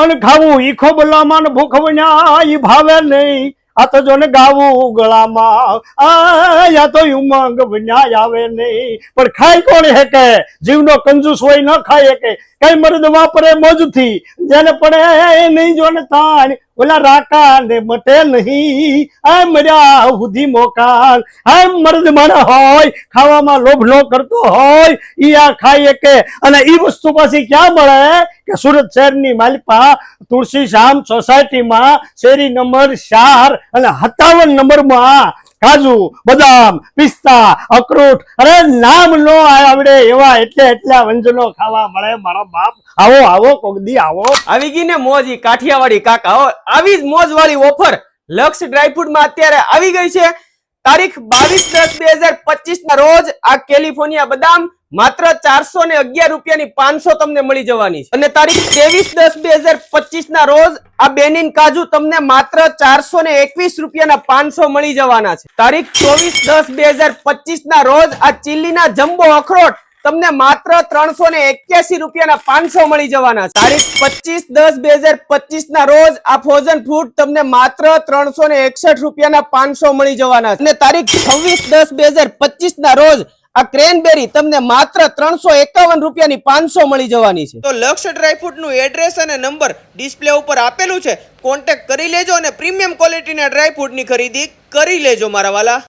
અને ખાવું ઈ ખોબલામાં ને ભૂખ વિના ઈ ભાવે નહીં. આ તો જો ને ગાવું ગળામાં આ તો ઉમંગ વિના આવે નહીં. પણ ખાય કોણ હે કે જીવનો કંજૂસ હોય ન ખાય કે કઈ મર્દ વાપરે મોજથી જેને પડે નહીં જો ને તાણ ઓલા રાકા ને મટે નહીં. આ મર્યા સુધી મોકાન આ મર્દ માણા હોય ખાવામાં લોભ ન કરતો હોય ઈ આ ખાય કે. અને ઈ વસ્તુ પાછી ક્યાં મળે કે સુરત શહેરની માલિપા તુલસી શ્યામ સોસાયટીમાં શેરી નંબર 4 અને 57 નંબરમાં કાજુ બદામ પિસ્તા અખરોટ અરે નામ નો આવડે એવા એટલા વ્યંજનો ખાવા મળે મારા બાપ. આવો આવો કોકદી આવો. આવી ગઈ ને મોજ ઈ કાઠિયાવાડી કાકા. આવી જ મોજ વાળી ઓફર લક્ષ ડ્રાયફ્રૂટ માં અત્યારે આવી ગઈ છે. તારીખ 22/10/2025 ના રોજ આ કેલિફોર્નિયા બદામ માત્ર 411 રૂપિયાની 500 તમને મળી જવાની છે. અને તારીખ 23/10/2025 ના રોજ આ બેનીન કાજુ તમને માત્ર 421 રૂપિયાના 500 મળી જવાના છે. તારીખ 24/10/2025 ના રોજ આ ચીલીના જમ્બો અખરોટ તમને માત્ર 381 રૂપિયાના 500 મળી જવાના છે. તારીખ 25/10/2025 ના રોજ આ ફ્રોઝન ફ્રૂટ તમને માત્ર 361 રૂપિયાના 500 મળી જવાના છે. અને તારીખ 26/10/2025 ના રોજ આ ક્રેનબેરી તમને માત્ર 351 રૂપિયાની 500 મળી જવાની છે. તો લક્ષ ડ્રાયફ્રૂટ નું એડ્રેસ અને નંબર ડિસ્પ્લે ઉપર આપેલું છે. કોન્ટેક્ટ કરી લેજો અને પ્રીમિયમ ક્વોલિટીના ડ્રાયફ્રૂટ ની ખરીદી કરી લેજો મારા વાલા.